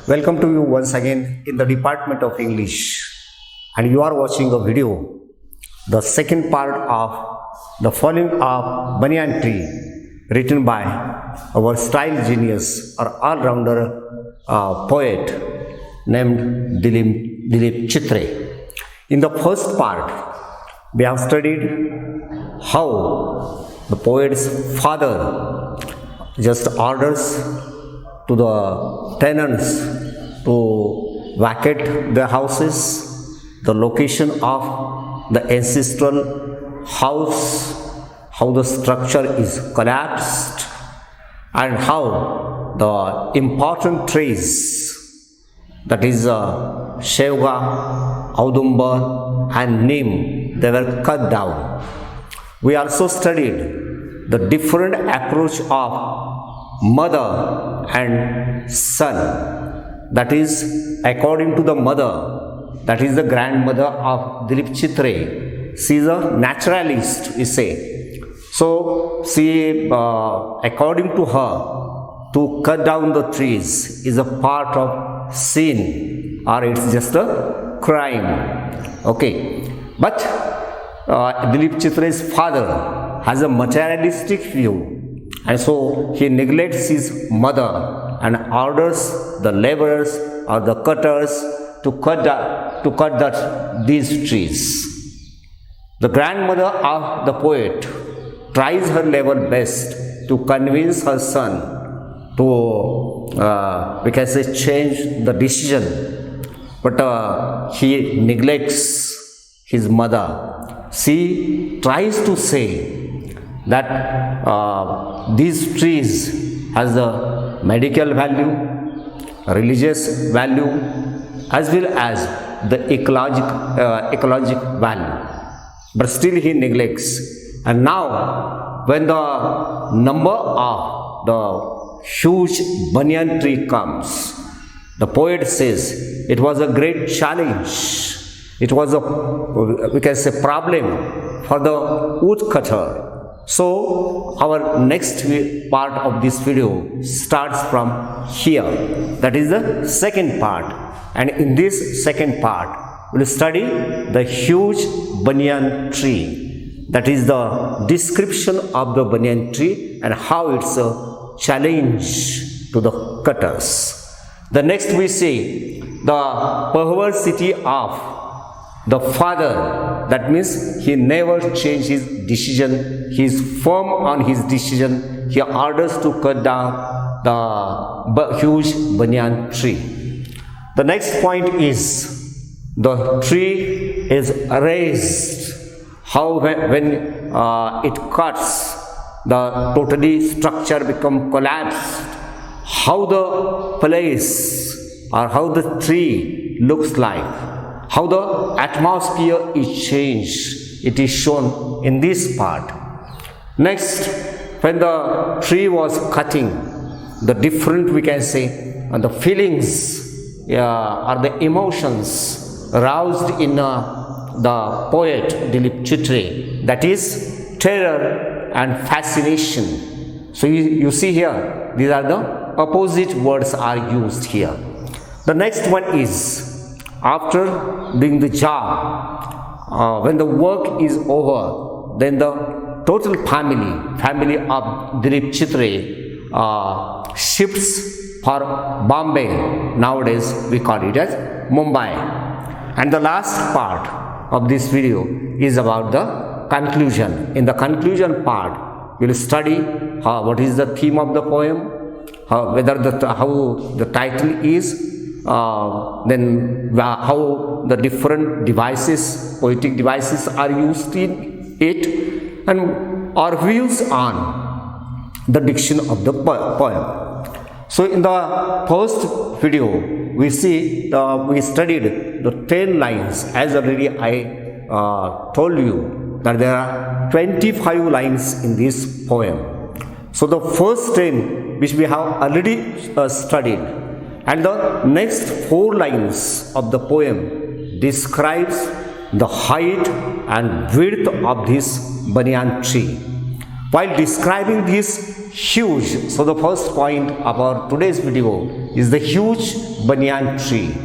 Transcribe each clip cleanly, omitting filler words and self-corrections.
Welcome to you once again in the Department of English, and you are watching a video, the second part of the falling of Baniyan tree, written by our style genius or all-rounder poet named Dilip Chitre. In the first part, we have studied how the poet's father just orders to the tenants to vacate their houses, the location of the ancestral house, how the structure is collapsed, and how the important trees, that is F.Y.B.A, Audumber and Neem, they were cut down. We also studied the different approach of mother and son. That is, according to the mother, that is the grandmother of Dilip Chitre. She is a naturalist, we say. So, she, according to her, to cut down the trees is a part of sin, or it's just a crime. Okay, but Dilip Chitre's father has a materialistic view, and so he neglects his mother and orders the laborers or the cutters to cut these trees. The grandmother of the poet tries her level best to convince her son to, we can say, change the decision, but he neglects his mother. She tries to say that these trees has a medical value, religious value, as well as the ecological value, but still he neglects. And now when the number of the huge banyan tree comes, the poet says it was a great challenge. It was a, we can say, problem for the woodcutter. So our next part of this video starts from here. That is the second part. And in this second part, we will study the huge banyan tree. That is the description of the banyan tree and how it's a challenge to the cutters. The next we see the perversity of the father. That means he never changed his decision. He is firm on his decision. He orders to cut down the huge banyan tree. The next point is the tree is raised. How when it cuts, the totally structure become collapsed. How the place or how the tree looks like. How the atmosphere is changed, it is shown in this part. Next, when the tree was cutting, the different, we can say, the feelings or the emotions aroused in the poet Dilip Chitre, that is terror and fascination. So you see here, these are the opposite words are used here. The next one is, after doing the job, when the work is over, then the total family of Dilip Chitre shifts for Bombay. Nowadays we call it as Mumbai. And the last part of this video is about the conclusion. In the conclusion part, we will study what is the theme of the poem, how the title is, then how the different devices, poetic devices are used in it, and our views on the diction of the poem. So in the first video, we studied the 10 lines. As already I told you that there are 25 lines in this poem. So the first 10 which we have already studied, and the next 4 lines of the poem describes the height and width of this banyan tree. While describing this huge, so the first point of our today's video is the huge banyan tree.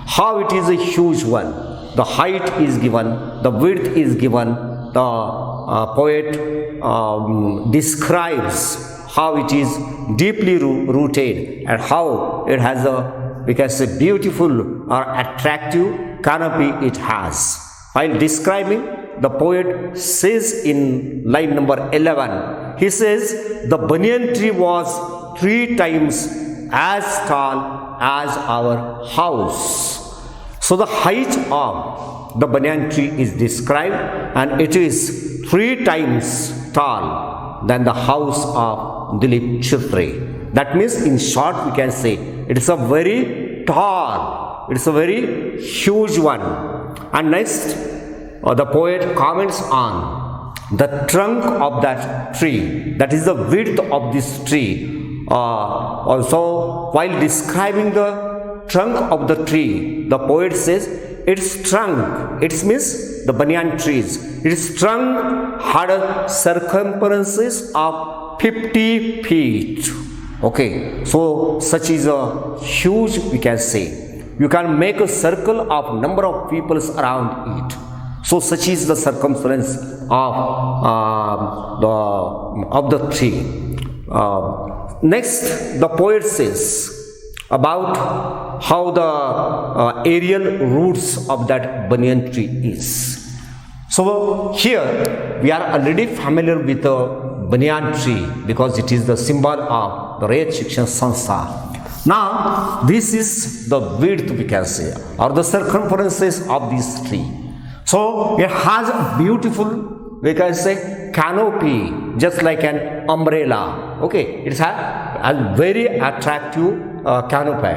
How it is a huge one. The height is given, the width is given, the poet describes how it is deeply rooted and how it has a, we can say, beautiful or attractive canopy it has. While describing, the poet says in line number 11, he says, the banyan tree was 3 times as tall as our house. So the height of the banyan tree is described, and it is 3 times tall than the house of Dilip Chitri. That means, in short, we can say it is a very tall, it is a very huge one. And next, the poet comments on the trunk of that tree, that is the width of this tree. Also, while describing the trunk of the tree, the poet says its trunk, it means the banyan trees, its trunk had a circumference of 50 feet. Okay, so such is a huge, we can say. You can make a circle of number of peoples around it. So such is the circumference of the tree. Next, the poet says about how the aerial roots of that banyan tree is. So here we are already familiar with the banyan tree because it is the symbol of the Rayat Shikshan Sanstha. Now this is the width, we can say, or the circumferences of this tree. So it has a beautiful, we can say, canopy, just like an umbrella. Okay, it has a very attractive canopy.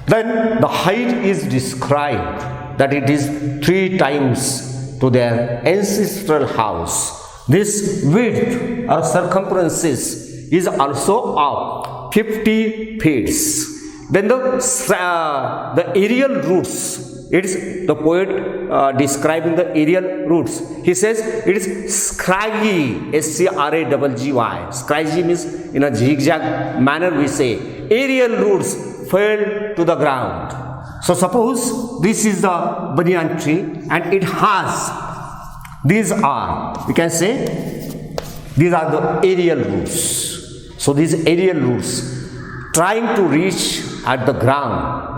Then the height is described that it is 3 times to their ancestral house. This width or circumferences is also of 50 feet. Then the aerial roots, it is the poet describing the aerial roots. He says it is scraggy, S-C-R-A-G-G-Y. Scraggy means in a zigzag manner we say aerial roots fell to the ground. So suppose this is the banyan tree and it has, these are, we can say, these are the aerial roots. So these aerial roots trying to reach at the ground.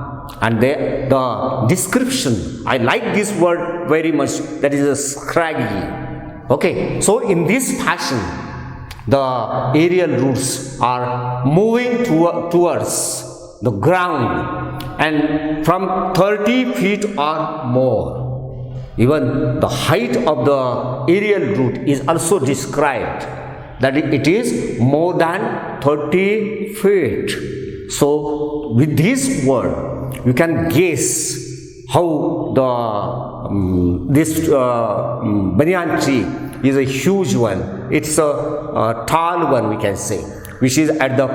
And the description, I like this word very much, that is a scraggy. Okay, so in this fashion, the aerial roots are moving towards the ground and from 30 feet or more. Even the height of the aerial root is also described, that it is more than 30 feet. So with this word, you can guess how this banyan tree is a huge one. It's a tall one, we can say, which is at the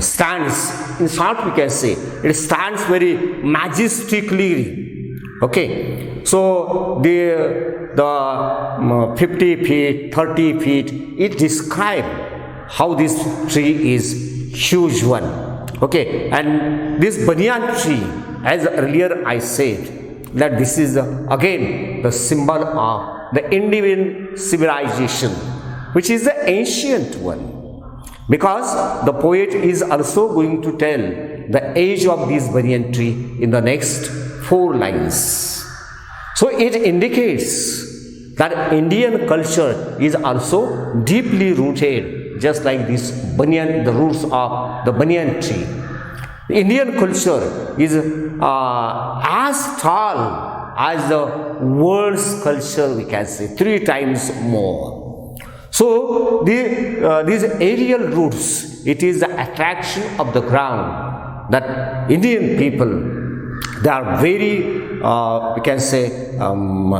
stands. In short, we can say it stands very majestically. Okay, so the 50 feet, 30 feet, it describes how this tree is huge one. Okay, and this banyan tree, as earlier I said, that this is again the symbol of the Indian civilization, which is the ancient one. Because the poet is also going to tell the age of this banyan tree in the next 4 lines. So it indicates that Indian culture is also deeply rooted, just like this banyan, the roots of the banyan tree. The Indian culture is as tall as the world's culture, we can say, 3 times more. So these aerial roots, it is the attraction of the ground that Indian people, they are very, we can say,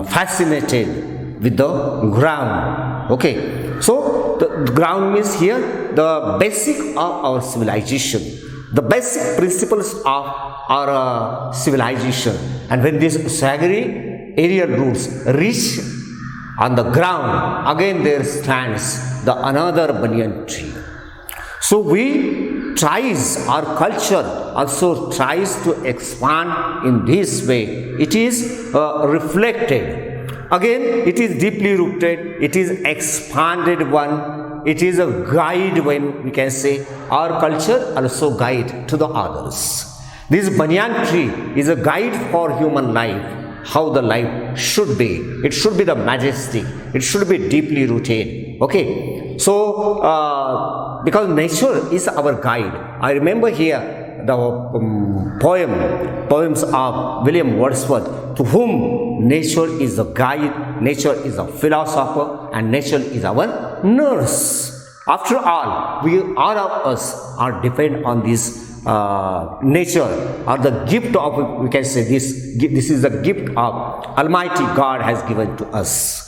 fascinated with the ground. Okay, so the ground means here the basic of our civilization, the basic principles of our civilization. And when these shaggy aerial roots reach On the ground, again there stands the another banyan tree. So we tries, our culture also tries to expand in this way. It is reflected. Again, it is deeply rooted, it is expanded one, it is a guide when we can say our culture also guide to the others. This banyan tree is a guide for human life, how the life should be. It should be the majestic, it should be deeply rooted. Okay, so because nature is our guide. I remember here the poems of William Wordsworth, to whom nature is a guide, nature is a philosopher, and nature is our nurse. After all, we all of us are depend on this nature, or the gift of, we can say this is the gift of Almighty God has given to us.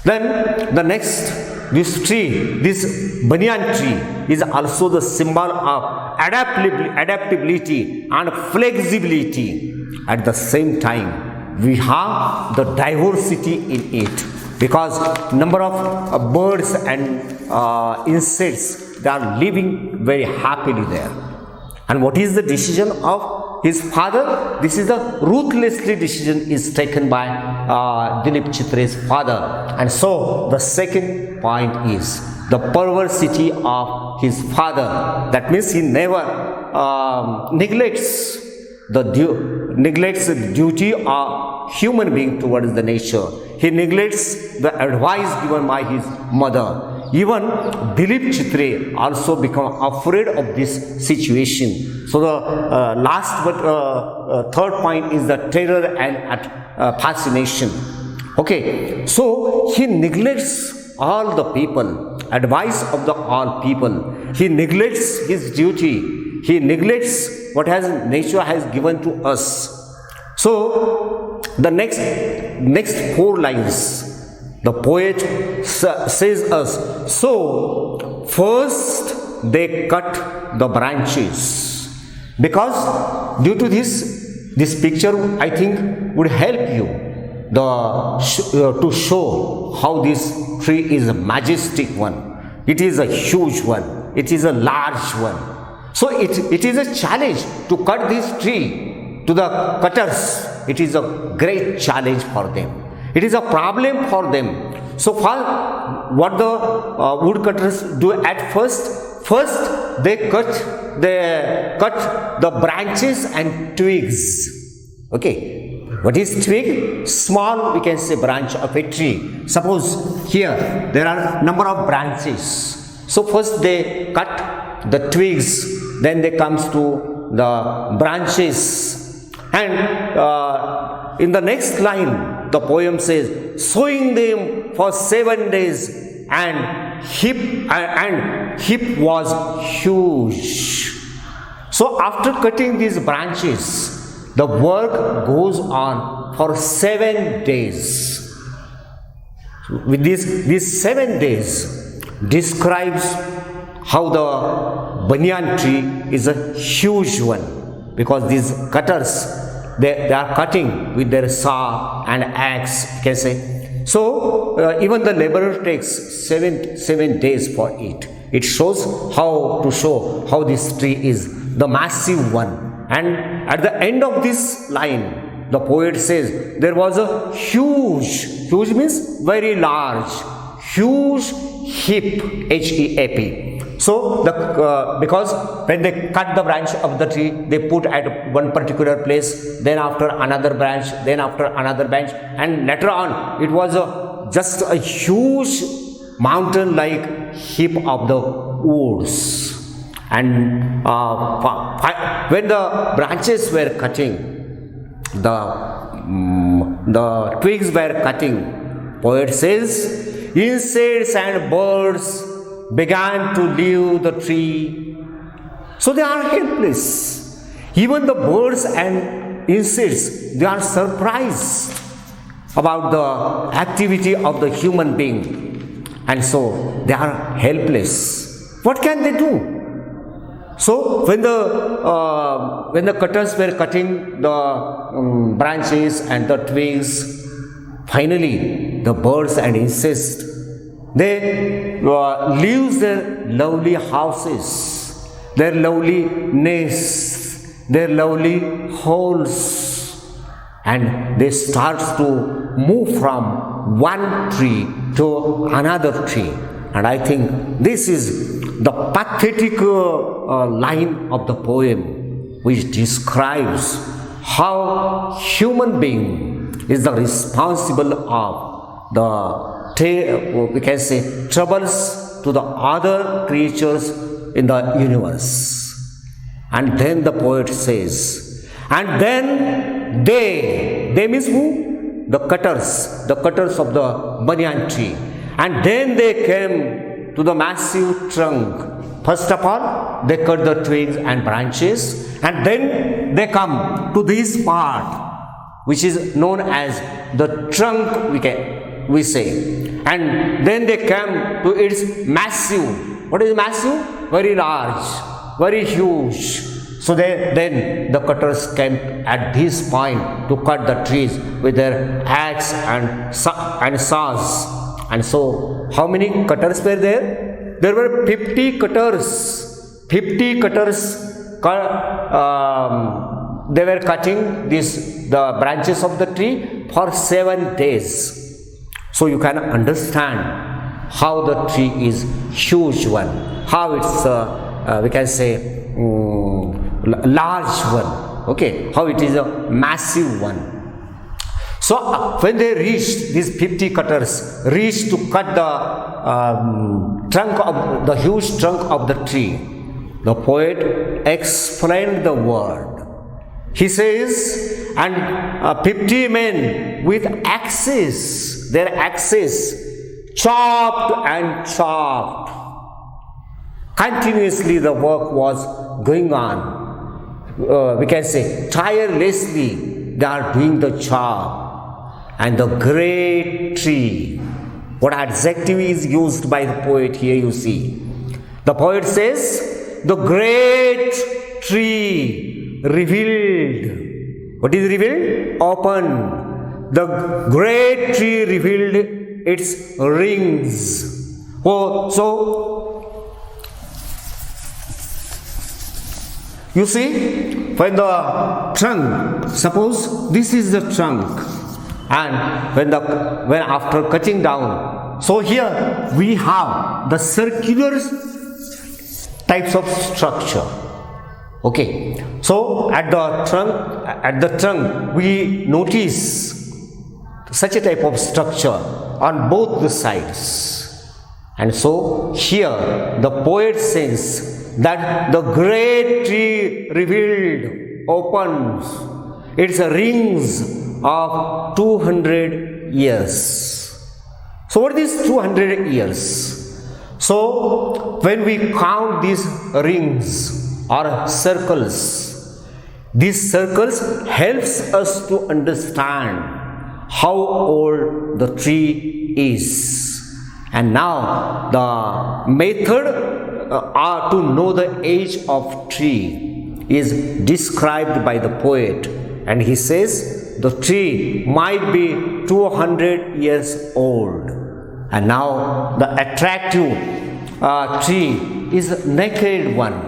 Then the next, this tree, this banyan tree is also the symbol of adaptability and flexibility. At the same time, we have the diversity in it, because number of birds and insects, they are living very happily there. And what is the decision of his father? This is a ruthlessly decision is taken by Dilip Chitre's father. And so the second point is the perversity of his father. That means he never neglects the duty of human being towards the nature. He neglects the advice given by his mother. Even Dilip Chitre also become afraid of this situation. So the last but third point is the terror and fascination. Okay, so he neglects all the people, advice of the all people. He neglects his duty. He neglects what has nature has given to us. So the next four lines, the poet says us, so first they cut the branches, because due to this picture I think would help you to show how this tree is a majestic one. It is a huge one. It is a large one. So it is a challenge to cut this tree. To the cutters, it is a great challenge for them. It is a problem for them. So far, what the woodcutters do at first they cut the branches and twigs. Okay, what is twig? Small, we can say, branch of a tree. Suppose here there are number of branches. So first they cut the twigs, then they comes to the branches, and in the next line the poem says, sowing them for 7 days, and heap was huge. So after cutting these branches, the work goes on for 7 days. With these 7 days describes how the banyan tree is a huge one, because these cutters, they are cutting with their saw and axe, you can say. So even the laborer takes seven days for it. It shows how this tree is the massive one. And at the end of this line, the poet says there was a huge means very large, huge heap, H-E-A-P. So because when they cut the branch of the tree, they put at one particular place, then after another branch, then after another branch, and later on it was just a huge mountain-like heap of the woods. And when the branches were cutting, the twigs were cutting, poet says, insects and birds began to leave the tree. So they are helpless. Even the birds and insects, they are surprised about the activity of the human being, and so they are helpless. What can they do? So when the cutters were cutting the branches and the twigs, finally the birds and insects, they leave their lovely houses, their lovely nests, their lovely holes, and they start to move from one tree to another tree. And I think this is the pathetic line of the poem, which describes how human being is the responsible of the, we can say, troubles to the other creatures in the universe. And then the poet says, and then they means who? The cutters of the Baniyan tree. And then they came to the massive trunk. First of all, they cut the twigs and branches, and then they come to this part, which is known as the trunk, we say. And then they come to its massive. What is massive? Very large, very huge. So then the cutters came at this point to cut the trees with their axe and saws. And so, how many cutters were there? There were 50 cutters. 50 cutters. They were cutting the branches of the tree for 7 days. So you can understand how the tree is huge one, how it's we can say large one. Okay, how it is a massive one. So when they reached, these 50 cutters reached to cut the huge trunk of the tree, the poet explained the word. He says, and 50 men with axes, their axes, chopped and chopped. Continuously the work was going on. We can say tirelessly they are doing the job. And the great tree, what adjective is used by the poet here, you see. The poet says, the great tree revealed. What is revealed? Open. The great tree revealed its rings. Oh, so you see, when the trunk, suppose this is the trunk, and when after cutting down, so here we have the circular types of structure. Okay, so at the trunk we notice such a type of structure on both the sides. And so here the poet says that the great tree revealed opens its rings of 200 years. So what is 200 years? So when we count these rings or circles, these circles helps us to understand how old the tree is. And now the method to know the age of tree is described by the poet, and he says the tree might be 200 years old. And now the attractive tree is naked one,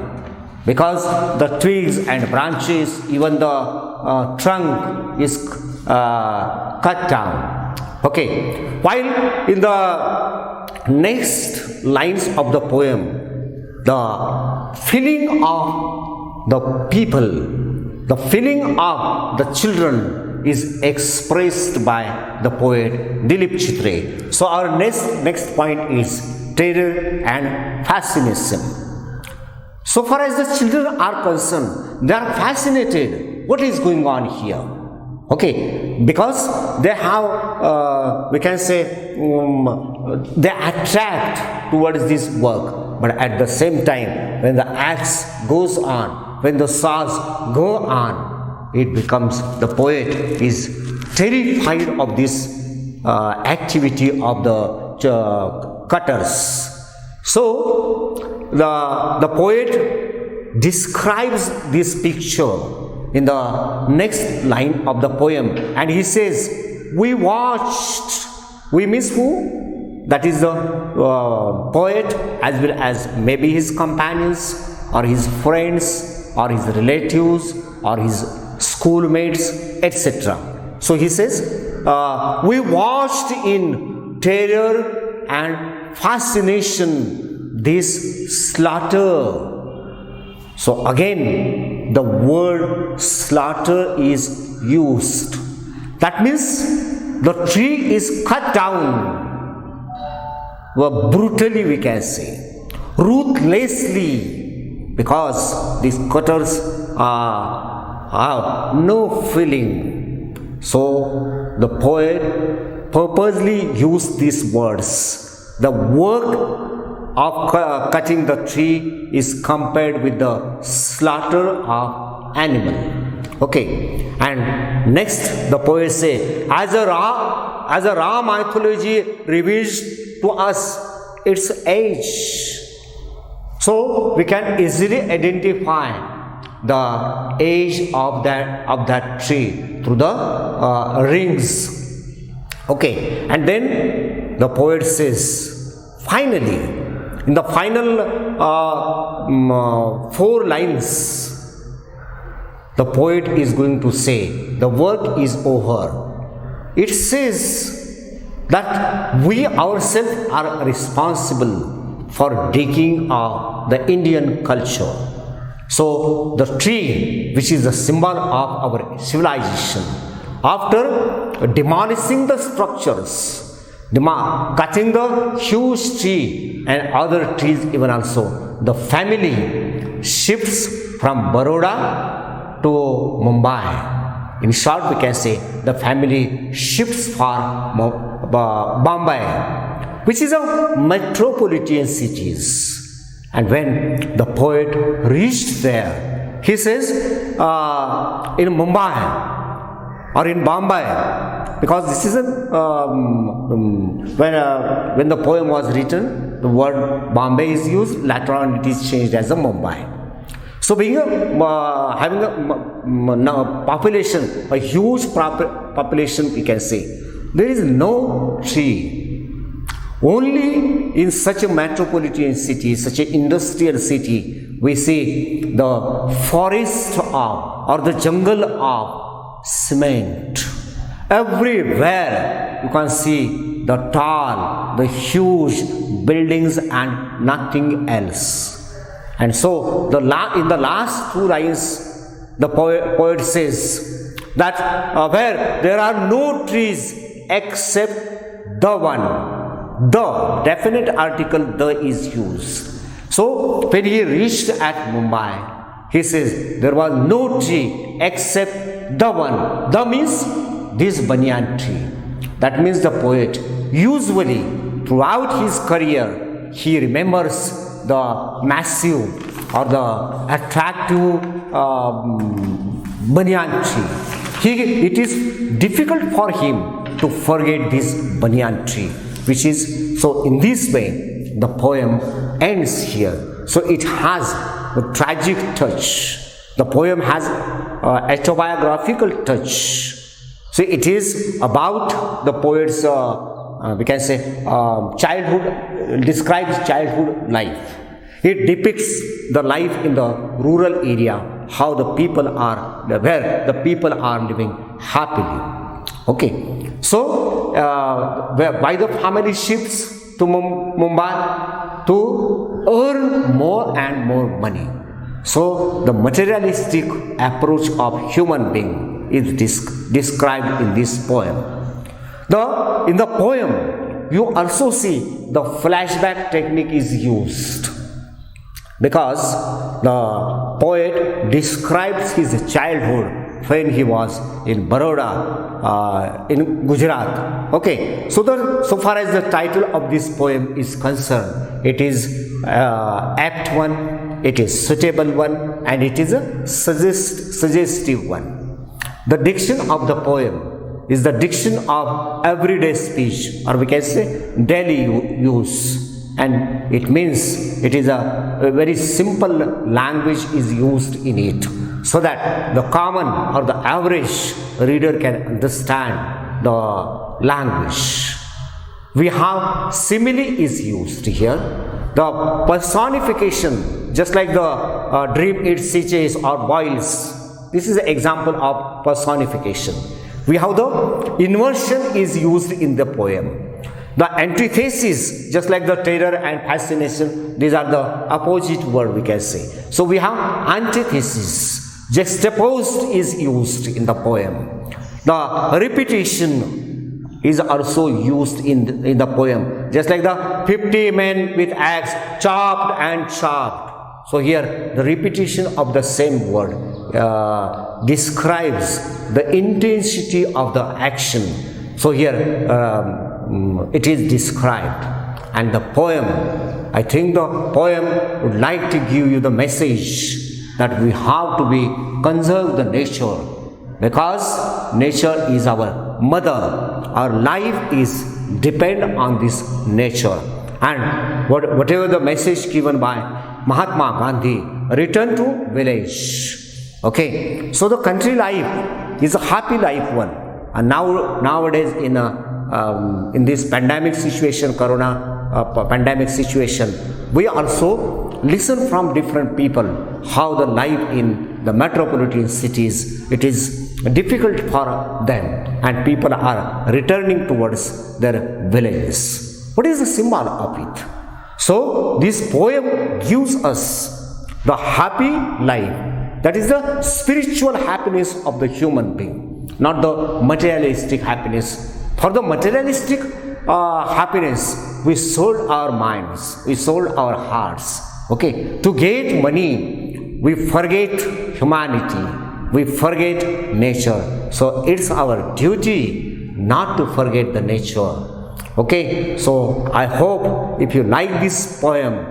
because the twigs and branches, even the trunk is cut down. Okay, while in the next lines of the poem, the feeling of the people, the feeling of the children is expressed by the poet Dilip Chitre. So our next point is terror and fascination. So far as the children are concerned, they are fascinated. What is going on here? Okay, because they have, we can say, they attract towards this work. But at the same time, when the axe goes on, when the saws go on, it becomes, the poet is terrified of this activity of the cutters. So the poet describes this picture in the next line of the poem, and he says we watched. We means who? That is the poet, as well as maybe his companions or his friends or his relatives or his schoolmates, etc. So he says, we watched in terror and fascination this slaughter. So again, the word slaughter is used. That means the tree is cut down, brutally we can say, ruthlessly, because these cutters have no feeling. So the poet purposely used these words. The work of cutting the tree is compared with the slaughter of animal. Okay, and next the poet say, as a Ra mythology reveals to us its age. So we can easily identify the age of that tree through the rings. Okay, and then the poet says, finally, in the final 4 lines, the poet is going to say, the work is over. It says that we ourselves are responsible for digging the Indian culture. So the tree, which is the symbol of our civilization, after demolishing the structures, cutting the huge tree and other trees even also, the family shifts from Baroda to Mumbai. In short, we can say the family shifts for Bombay, which is a metropolitan cities. And when the poet reached there, he says, in Mumbai or in Bombay, because this is when the poem was written, the word Bombay is used, later on it is changed as a Mumbai. So being having a population, a huge population, we can say, there is no tree. Only in such a metropolitan city, such an industrial city, we see the forest or the jungle of cement. Everywhere you can see the tall, the huge buildings and nothing else. And so in the last 2 lines, the poet says that where there are no trees except the one. The definite article the is used. So when he reached at Mumbai, he says there was no tree except the one. The means this Baniyan tree. That means the poet usually throughout his career he remembers the massive or the attractive Baniyan tree. It is difficult for him to forget this Baniyan tree. Which is, so in this way, the poem ends here. So it has a tragic touch. The poem has autobiographical touch. So it is about the poet's, we can say, childhood, describes childhood life. It depicts the life in the rural area, how the people are, where the people are living happily. Okay, so why the family shifts to Mumbai? To earn more and more money. So the materialistic approach of human being is described in this poem. In the poem, you also see the flashback technique is used, because the poet describes his childhood when he was in Baroda, in Gujarat. Okay, so far as the title of this poem is concerned, it is apt one, it is suitable one, and it is a suggestive one. The diction of the poem is the diction of everyday speech, or we can say daily use. And it means it is a very simple language is used in it, so that the common or the average reader can understand the language. We have simile is used here. The personification, just like the dream eats stitches or boils. This is an example of personification. We have the inversion is used in the poem. The antithesis, just like the terror and fascination, these are the opposite word we can say. So we have antithesis, juxtaposed is used in the poem. The repetition is also used in the poem, just like the 50 men with axe chopped and chopped. So here the repetition of the same word describes the intensity of the action. So here it is described, and the poem, I think the poem would like to give you the message that we have to be conserve the nature, because nature is our mother. Our life is depend on this nature, and whatever the message given by Mahatma Gandhi, return to village. Okay, so the country life is a happy life one, and nowadays in this pandemic situation, corona pandemic situation, we also listen from different people how the life in the metropolitan cities, it is difficult for them, and people are returning towards their villages. What is the symbol of it? So this poem gives us the happy life, that is the spiritual happiness of the human being, not the materialistic happiness. For the materialistic happiness, we sold our minds, we sold our hearts. Okay, to get money, we forget humanity, we forget nature. So it's our duty not to forget the nature. Okay, so I hope if you like this poem,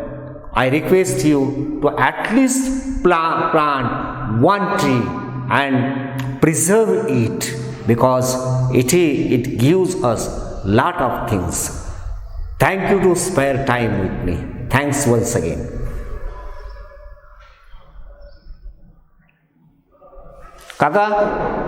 I request you to at least plant one tree and preserve it, because it gives us lot of things. Thank you to spare time with me. Thanks once again. Kaka,